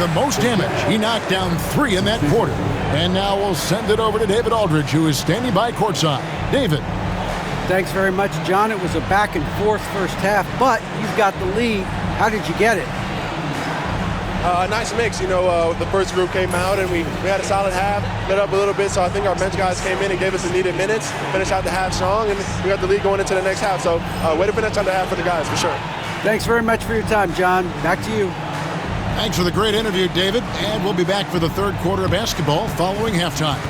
the most damage. He knocked down 3 in that quarter. And now we'll send it over to David Aldridge, who is standing by courtside. David. Thanks very much, John. It was a back and forth first half, but you've got the lead. How did you get it? Nice mix. The first group came out and we had a solid half, lit up a little bit. So I think our bench guys came in and gave us the needed minutes, finished out the half strong, and we got the lead going into the next half. So way to finish out the half for the guys, for sure. Thanks very much for your time, John. Back to you. Thanks for the great interview, David. And we'll be back for the third quarter of basketball following halftime.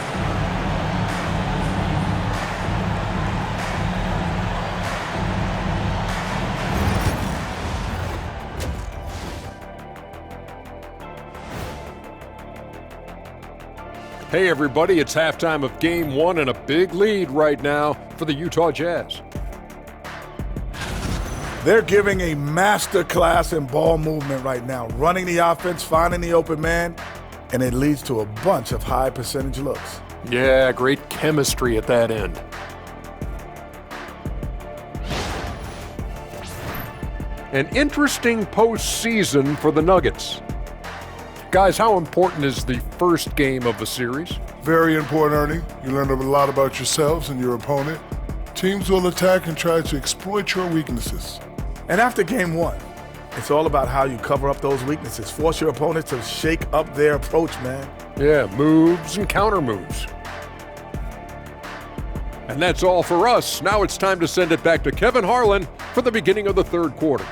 Hey everybody, it's halftime of Game 1 and a big lead right now for the Utah Jazz. They're giving a master class in ball movement right now, running the offense, finding the open man, and it leads to a bunch of high percentage looks. Yeah, great chemistry at that end. An interesting postseason for the Nuggets. Guys, how important is the first game of the series? Very important, Ernie. You learn a lot about yourselves and your opponent. Teams will attack and try to exploit your weaknesses. And after game 1, it's all about how you cover up those weaknesses. Force your opponent to shake up their approach, man. Yeah, moves and counter moves. And that's all for us. Now it's time to send it back to Kevin Harlan for the beginning of the third quarter.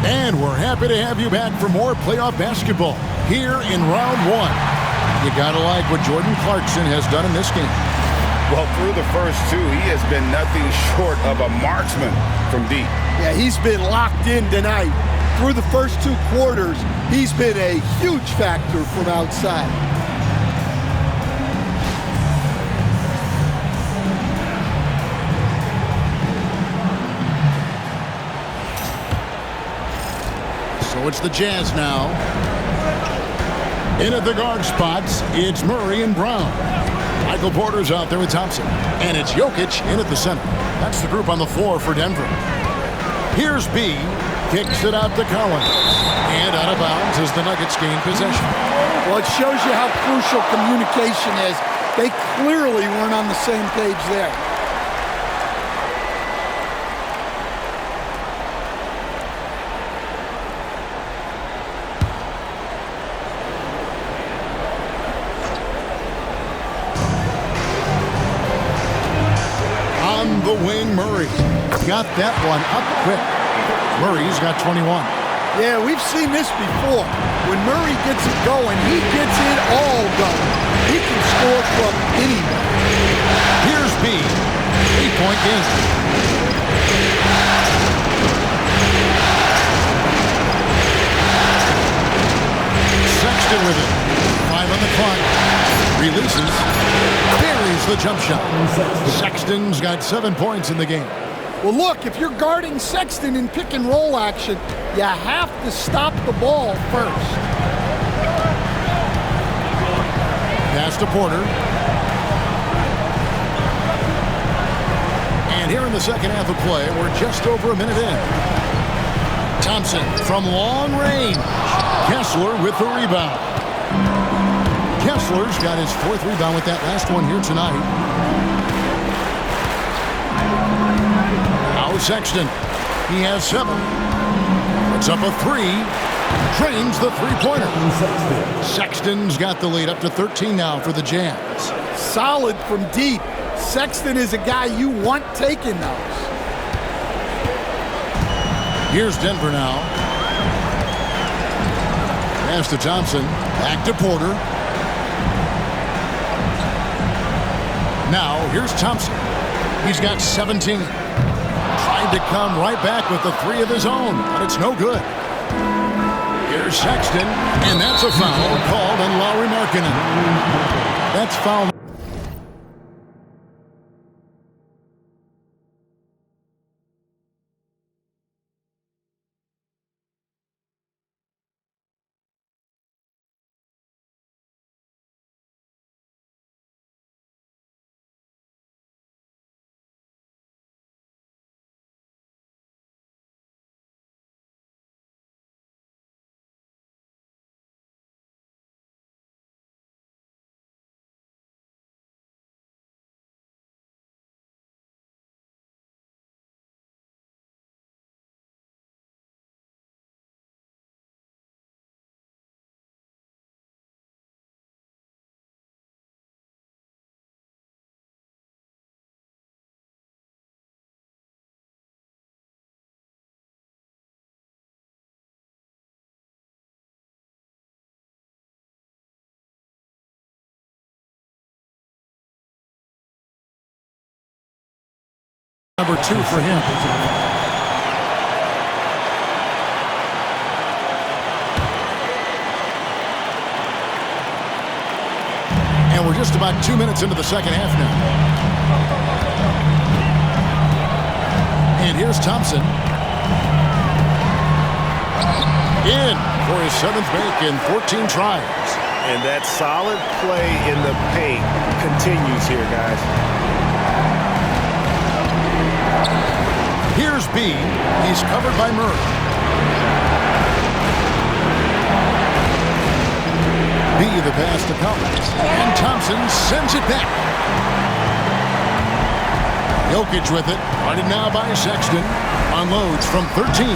And we're happy to have you back for more playoff basketball here in round 1. You gotta like what Jordan Clarkson has done in this game. Well, through the first 2, he has been nothing short of a marksman from deep. Yeah, he's been locked in tonight. Through the first 2 quarters, he's been a huge factor from outside. So it's the Jazz now. In at the guard spots, it's Murray and Brown. Michael Porter's out there with Thompson. And it's Jokic in at the center. That's the group on the floor for Denver. Here's B. Kicks it out to Collins. And out of bounds as the Nuggets gain possession. Well, it shows you how crucial communication is. They clearly weren't on the same page there. On the wing, Murray. Got that one up quick. Murray's got 21. Yeah, we've seen this before. When Murray gets it going, he gets it all going. He can score from anywhere. Here's B. 8-point game. Sexton with it. 5 on the clock. Releases. Buries the jump shot. Sexton's got 7 points in the game. Well, look, if you're guarding Sexton in pick and roll action, you have to stop the ball first. Pass to Porter. And here in the second half of play, we're just over a minute in. Thompson from long range. Kessler with the rebound. Kessler's got his 4th rebound with that last one here tonight. Now Sexton. He has 7. Puts up a 3. Drains the three-pointer. Sexton's got the lead up to 13 now for the Jazz. Solid from deep. Sexton is a guy you want taking those. Here's Denver now. Pass to Thompson. Back to Porter. Now, here's Thompson. He's got 17. Tried to come right back with the 3 of his own, but it's no good. Here's Sexton, and that's a foul called on Lauri Markkanen. That's foul. Number 2 for him. And we're just about 2 minutes into the second half now. And here's Thompson. In for his 7th make in 14 tries. And that solid play in the paint continues here, guys. Here's B. He's covered by Murray. B the pass to Collins. And Thompson sends it back. Jokic with it. Guarded now by Sexton. Unloads from 13.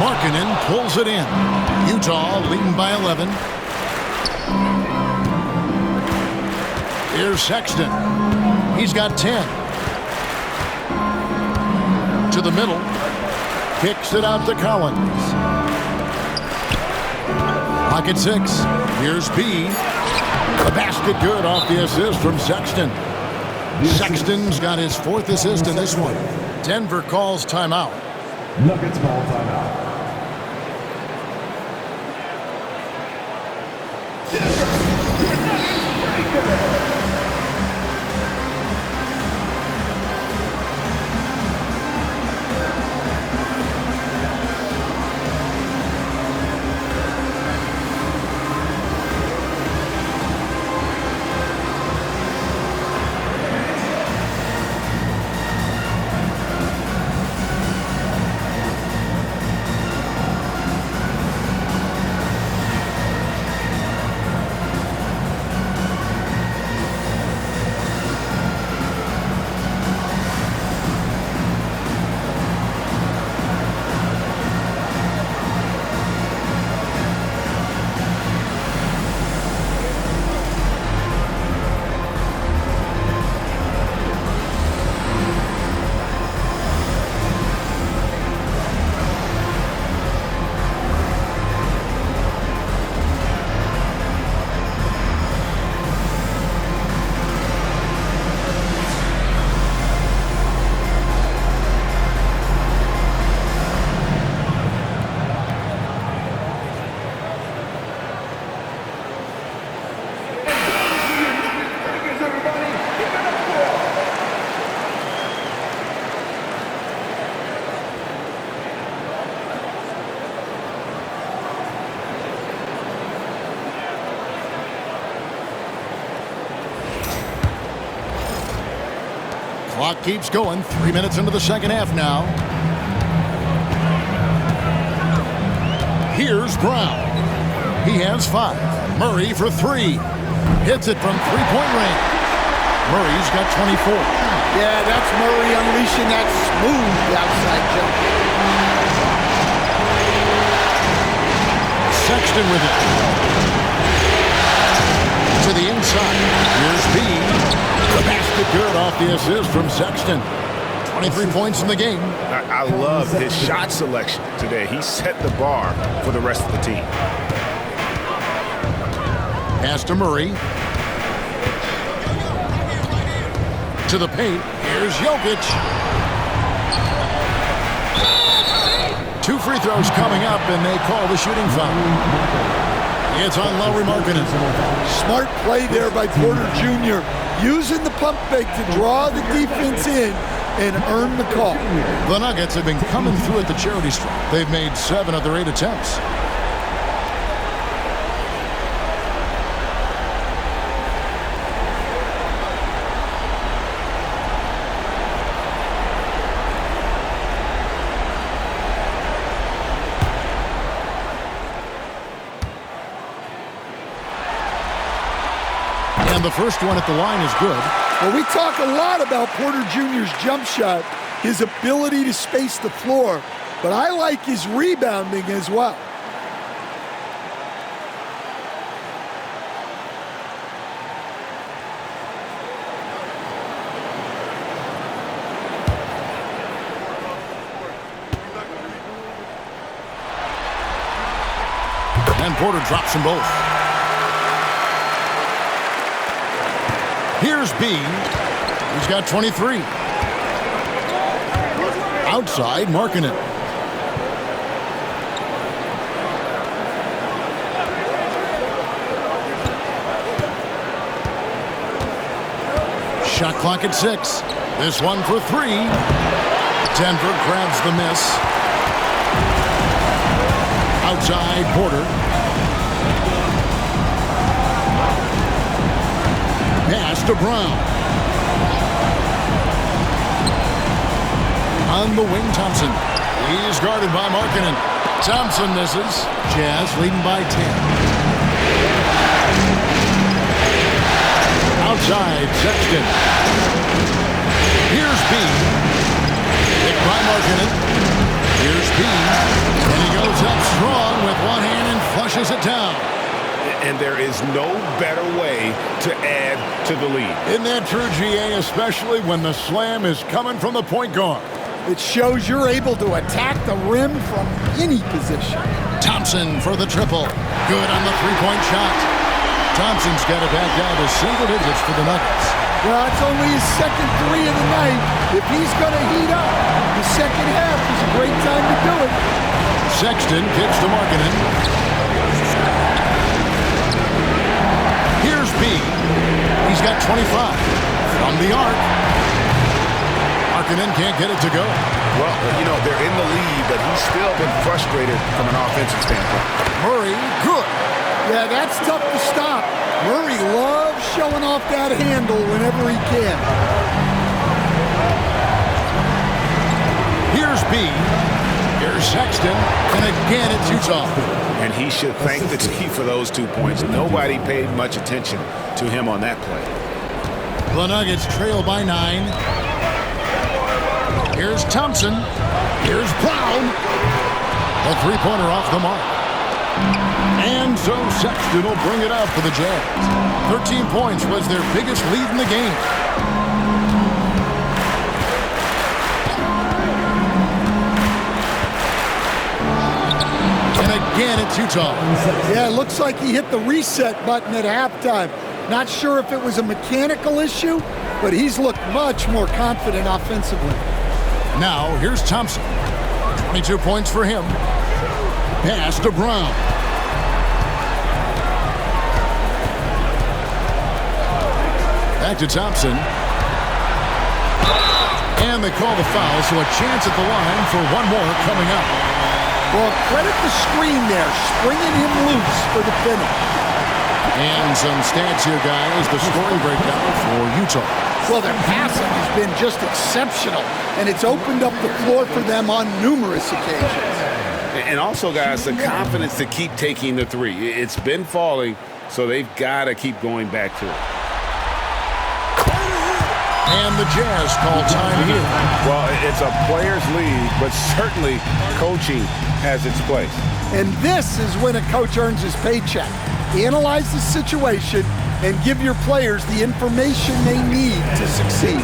Markkanen pulls it in. Utah leading by 11. Here's Sexton. He's got 10. To the middle. Kicks it out to Collins. Pocket 6. Here's B. The basket good off the assist from Sexton. Sexton's got his 4th assist in this one. Denver calls timeout. Nuggets call timeout. Clock keeps going. 3 minutes into the second half now. Here's Brown. He has 5. Murray for 3. Hits it from three-point range. Murray's got 24. Yeah, that's Murray unleashing that smooth outside jump. Sexton with it. To the inside. Here's B. The basket good off the assist from Sexton. 23 points in the game. I love his shot selection today. He set the bar for the rest of the team. Pass to Murray. To the paint. Here's Jokic. 2 free throws coming up, and they call the shooting foul. It's on Lauri Markkanen. Smart play there by Porter Jr. Using the pump fake to draw the defense in and earn the call. The Nuggets have been coming through at the charity stripe. They've made 7 of their 8 attempts. And the first one at the line is good. Well, we talk a lot about Porter Jr.'s jump shot, his ability to space the floor, but I like his rebounding as well. And Porter drops them both. Here's B. He's got 23. Outside, Markkanen. Shot clock at 6. This one for 3. Denver grabs the miss. Outside, Porter. Pass to Brown. On the wing, Thompson. He's guarded by Markkanen. Thompson misses. Jazz leading by 10. Outside, Sexton. Here's B. Hit by Markkanen. Here's B. And he goes up strong with one hand and flushes it down. And there is no better way to add to the lead. Isn't that true, GA, especially when the slam is coming from the point guard? It shows you're able to attack the rim from any position. Thompson for the triple. Good on the three-point shot. Thompson's got it back down to single digits for the Nuggets. Well, it's only his second 3 of the night. If he's going to heat up, the second half is a great time to do it. Sexton kicks to Markkanen. Here's B. He's got 25 from the arc. Markkanen can't get it to go. Well, you know, they're in the lead, but he's still been frustrated from an offensive standpoint. Murray, good. Yeah, that's tough to stop. Murray loves showing off that handle whenever he can. Here's B. Here's Sexton. And again, it's Utah. And he should thank the team for those 2 points. Nobody paid much attention to him on that play. The Nuggets trail by 9. Here's Thompson. Here's Brown. A three-pointer off the mark. And so Sexton will bring it out for the Jazz. 13 points was their biggest lead in the game. And again, it's Utah. Yeah, it looks like he hit the reset button at halftime. Not sure if it was a mechanical issue, but he's looked much more confident offensively. Now, here's Thompson. 22 points for him. Pass to Brown. Back to Thompson. And they call the foul, so a chance at the line for one more coming up. Well, credit the screen there, springing him loose for the finish. And some stats here, guys. The scoring breakdown for Utah. Well, their passing has been just exceptional, and it's opened up the floor for them on numerous occasions. And also, guys, the confidence to keep taking the 3. It's been falling, so they've got to keep going back to it. And the Jazz call time here. Well, it's a player's league, but certainly coaching has its place. And this is when a coach earns his paycheck. Analyze the situation and give your players the information they need to succeed.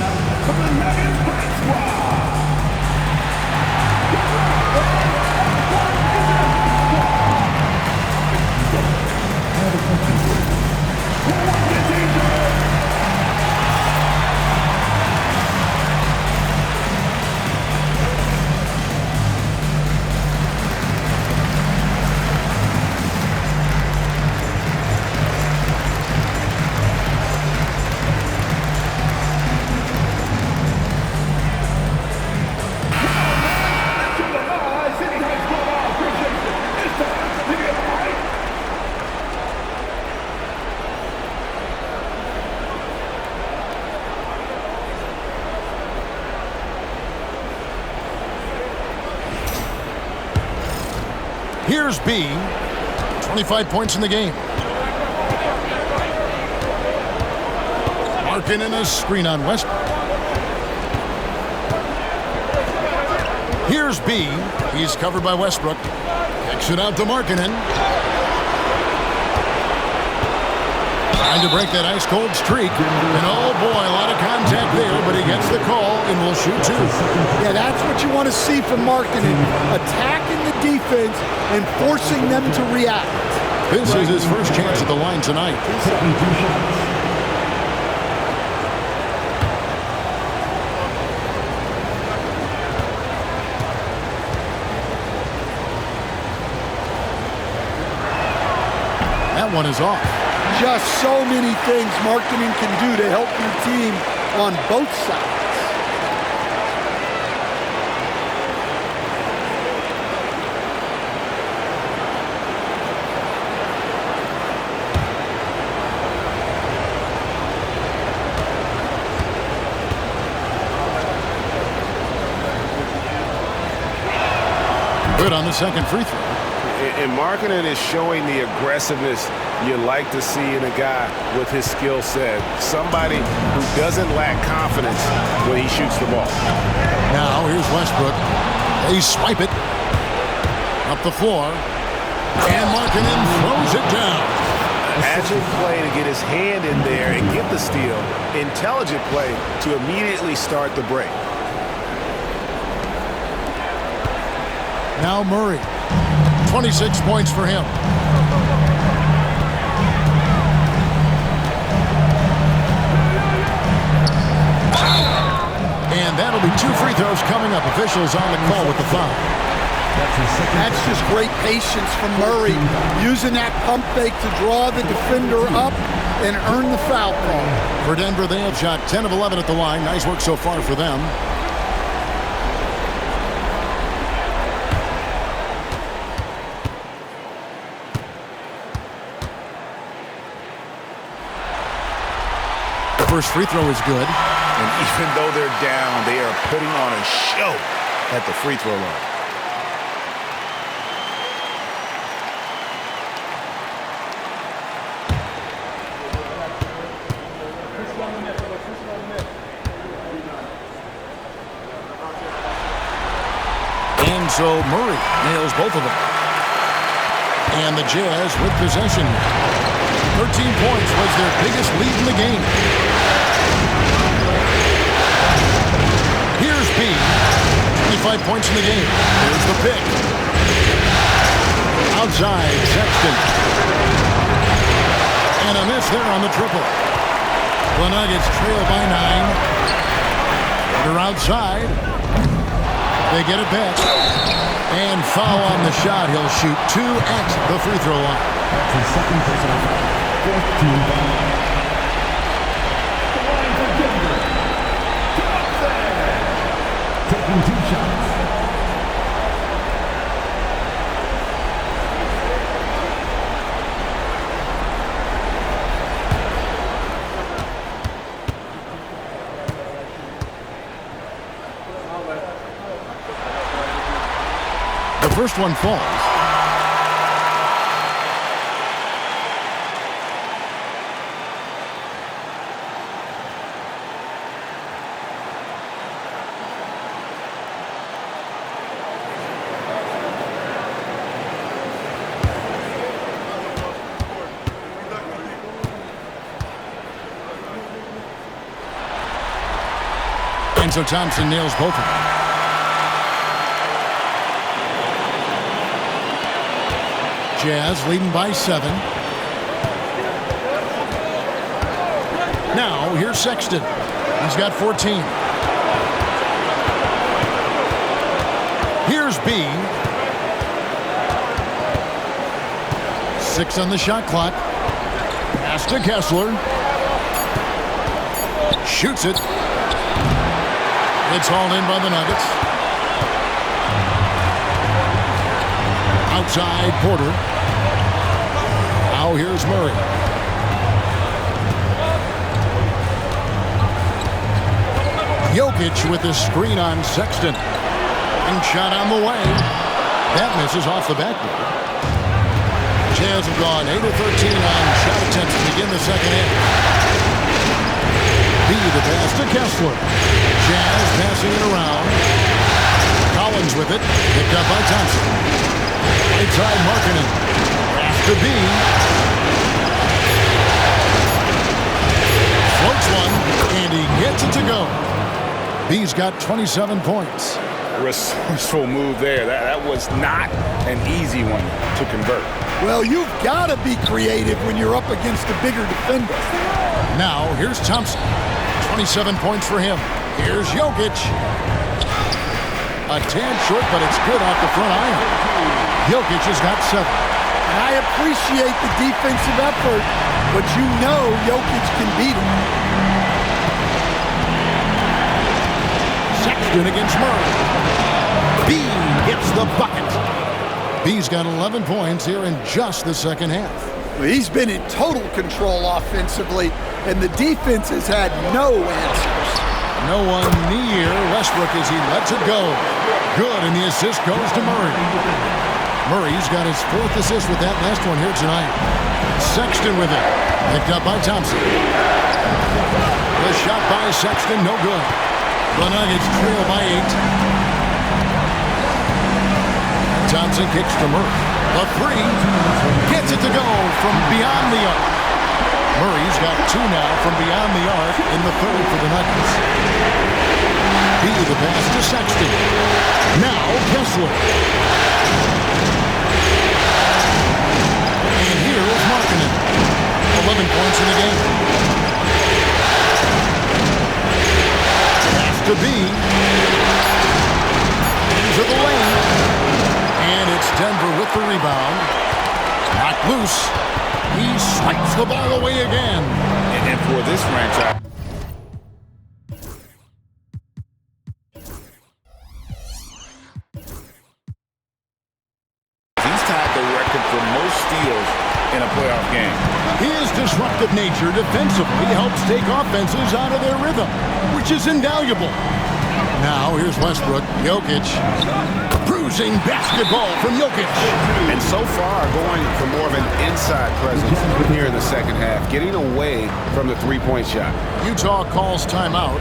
Here's B. 25 points in the game. Markkanen a screen on Westbrook. Here's B. He's covered by Westbrook. Kicks it out to Markkanen. Trying to break that ice-cold streak. And oh boy, a lot of contact there, but he gets the call and will shoot 2. Yeah, that's what you want to see from Markkanen. Attacking the defense and forcing them to react. This is his first chance at the line tonight. one is off. Just so many things Markkanen can do to help your team on both sides. Good on the second free throw. And Markkanen is showing the aggressiveness you like to see in a guy with his skill set. Somebody who doesn't lack confidence when he shoots the ball. Now here's Westbrook. They swipe it up the floor. And Markkanen throws it down. Agile play to get his hand in there and get the steal. Intelligent play to immediately start the break. Now Murray. 26 points for him. And that'll be 2 free throws coming up. Officials on the call with the foul. That's just great patience from Murray, using that pump fake to draw the defender up and earn the foul call. For Denver, they have shot 10 of 11 at the line. Nice work so far for them. First free throw is good. And even though they're down, they are putting on a show at the free throw line. And so Murray nails both of them. And the Jazz with possession. 13 points was their biggest lead in the game. Here's B. 25 points in the game. Here's the pick. Outside, Sexton. And a miss there on the triple. The Nuggets trail by 9. They're outside. They get it back. And foul on the shot. He'll shoot 2 at the free throw line. That's his second personal foul. 4th team foul. Taking 2 shots. The first one falls. And so Thompson nails both of them. Jazz leading by 7. Now, here's Sexton. He's got 14. Here's B. 6 on the shot clock. Pass to Kessler. Shoots it. It's hauled in by the Nuggets. Outside, Porter. Now here's Murray. Jokic with the screen on Sexton. And shot on the way. That misses off the backboard. Jazz have gone 8 of 13 on shot attempts to begin the second half. B the pass to Kessler. Jazz passing it around. Collins with it. Picked up by Thompson. Inside Markkanen. Pass to B. Floats one, and he gets it to go. B's got 27 points. Resourceful move there. That was not an easy one to convert. Well, you've got to be creative when you're up against a bigger defender. Now, here's Thompson. 27 points for him. Here's Jokic. A tad short, but it's good off the front iron. Jokic has got 7. And I appreciate the defensive effort, but you know Jokic can beat him. Sexton against Murray. Bean gets the bucket. Bean's got 11 points here in just the second half. He's been in total control offensively, and the defense has had no answers. No one near Westbrook as he lets it go. Good, and the assist goes to Murray. Murray's got his 4th assist with that last one here tonight. Sexton with it. Picked up by Thompson. The shot by Sexton, no good. The Nuggets trail by 8. Thompson kicks to Murray. The 3 gets it to go from beyond the arc. Murray's got 2 now from beyond the arc in the 3rd for the Nuggets. B the pass to Sexton. Now Kessler. And here is Markkanen. 11 points in the game. Pass to B. Into the lane. And it's Denver with the rebound. Knocked loose. He swipes the ball away again. And for this franchise, he's tied the record for most steals in a playoff game. His disruptive nature defensively helps take offenses out of their rhythm, which is invaluable. Now here's Westbrook. Jokic. Bruising basketball from Jokic. And so far going for more of an inside presence here in the second half, getting away from the three-point shot. Utah calls timeout.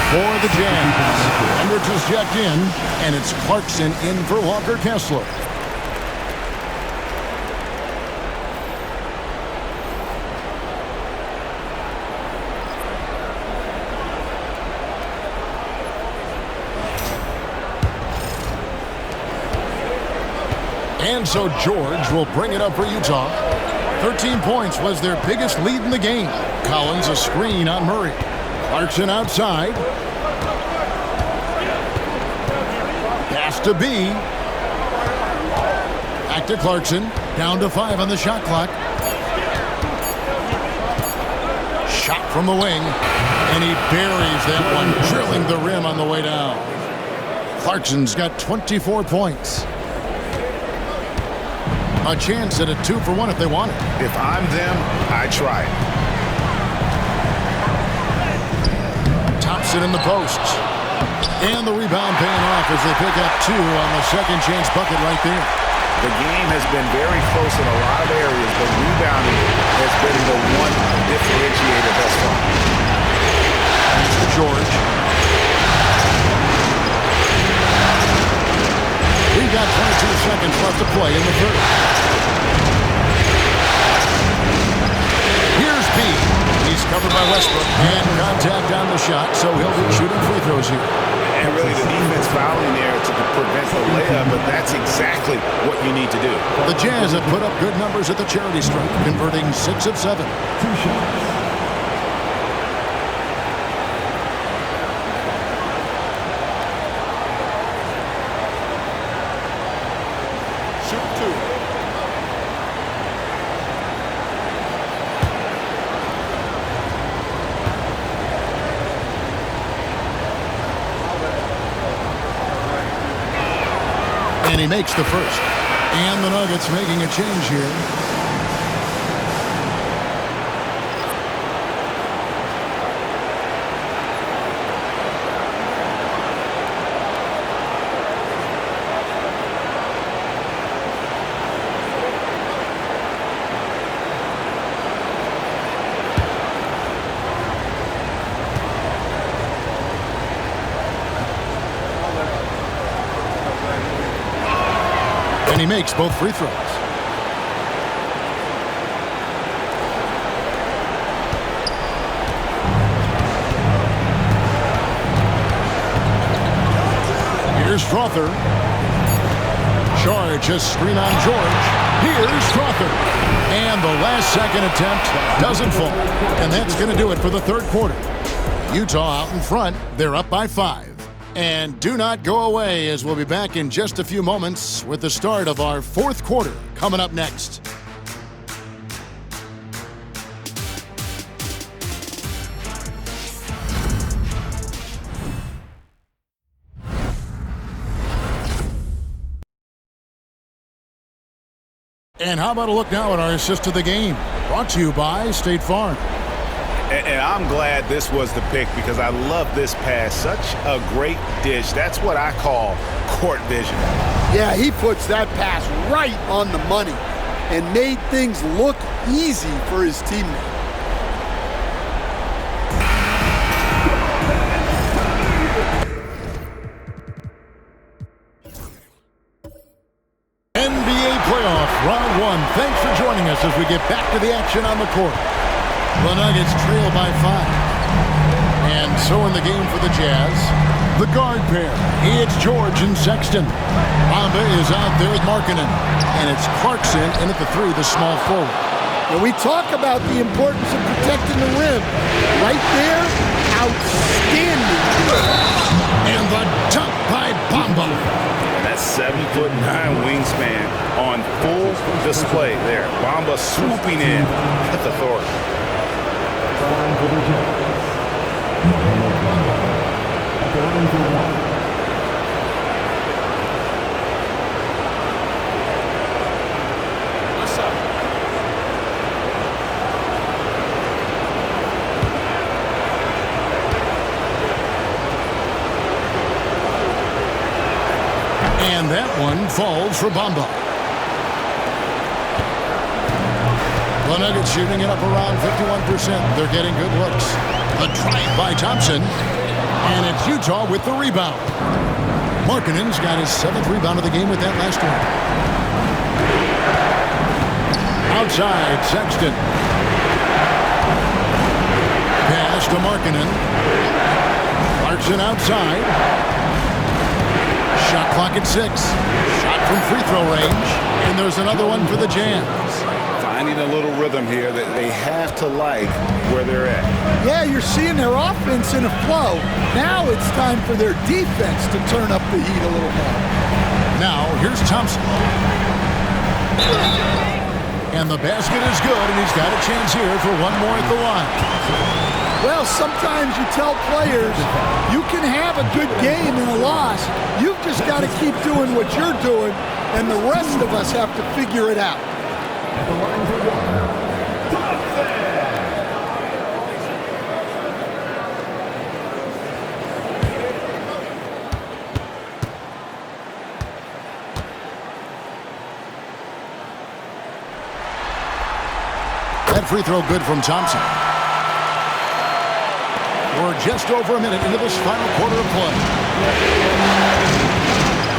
For the Jazz. Hendricks is checked in, and it's Clarkson in for Walker Kessler. And so George will bring it up for Utah. 13 points was their biggest lead in the game. Collins a screen on Murray. Clarkson outside. Pass to B. Back to Clarkson. Down to 5 on the shot clock. Shot from the wing. And he buries that one, drilling the rim on the way down. Clarkson's got 24 points. A chance at a 2-for-1 if they want it. If I'm them, I try it. Thompson in the posts. And the rebound paying off as they pick up 2 on the second chance bucket right there. The game has been very close in a lot of areas, but rebounding has been the one differentiator thus far. Thanks to George. We've got 22 seconds left to play in the third. Here's B. He's covered by Westbrook. And contact on the shot, so he'll be shooting free throws here. And really the defense fouling there to prevent the layup, but that's exactly what you need to do. The Jazz have put up good numbers at the charity stripe, converting 6 of 7. 2 shots. And he makes the first. And the Nuggets making a change here. And he makes both free throws. Here's Strother. Charge, a screen on George. Here's Strother. And the last second attempt doesn't fall. And that's going to do it for the third quarter. Utah out in front. They're up by 5. And do not go away, as we'll be back in just a few moments with the start of our fourth quarter coming up next. And how about a look now at our assist of the game? Brought to you by State Farm. And I'm glad this was the pick because I love this pass. Such a great dish. That's what I call court vision. Yeah, he puts that pass right on the money and made things look easy for his teammate. NBA playoff round 1. Thanks for joining us as we get back to the action on the court. The Nuggets trail by 5. And so in the game for the Jazz, the guard pair. It's George and Sexton. Bamba is out there with Markkanen. And it's Clarkson in at the 3, the small forward. And we talk about the importance of protecting the rim. Right there, outstanding. And the dunk by Bamba. That 7'9" wingspan on full display there. Bamba swooping in with authority. What's up? And that one falls for Bamba. The Nuggets shooting it up around 51%. They're getting good looks. A drive by Thompson. And it's Utah with the rebound. Markkanen's got his 7th rebound of the game with that last one. Outside, Sexton. Pass to Markkanen. Clarkson outside. Shot clock at 6. Shot from free throw range. And there's another one for the Jazz. Finding a little rhythm here that they have to like where they're at. Yeah, you're seeing their offense in a flow. Now it's time for their defense to turn up the heat a little more. Now, here's Thompson. And the basket is good, and he's got a chance here for one more at the line. Well, sometimes you tell players you can have a good game and a loss. You've just got to keep doing what you're doing, and the rest of us have to figure it out. That free throw good from Thompson. We're just over a minute into this final quarter of play.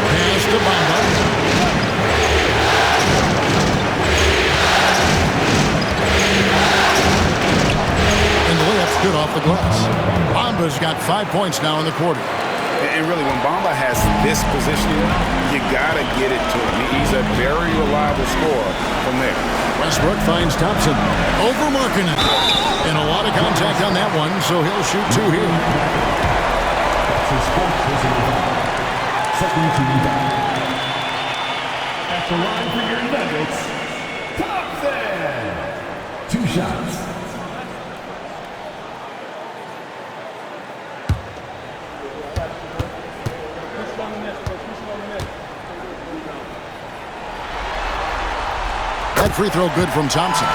Pass to Bamba. Good off the glass. Bamba's got 5 points now in the quarter. And really, when Bamba has this positioning, you got to get it to him. He's a very reliable scorer from there. Westbrook finds Thompson over Markkanen. And a lot of contact on that one, so he'll shoot 2 here. Second team back. At the line for your Nuggets, Thompson. 2 shots. That free throw good from Thompson.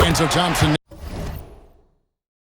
And so Thompson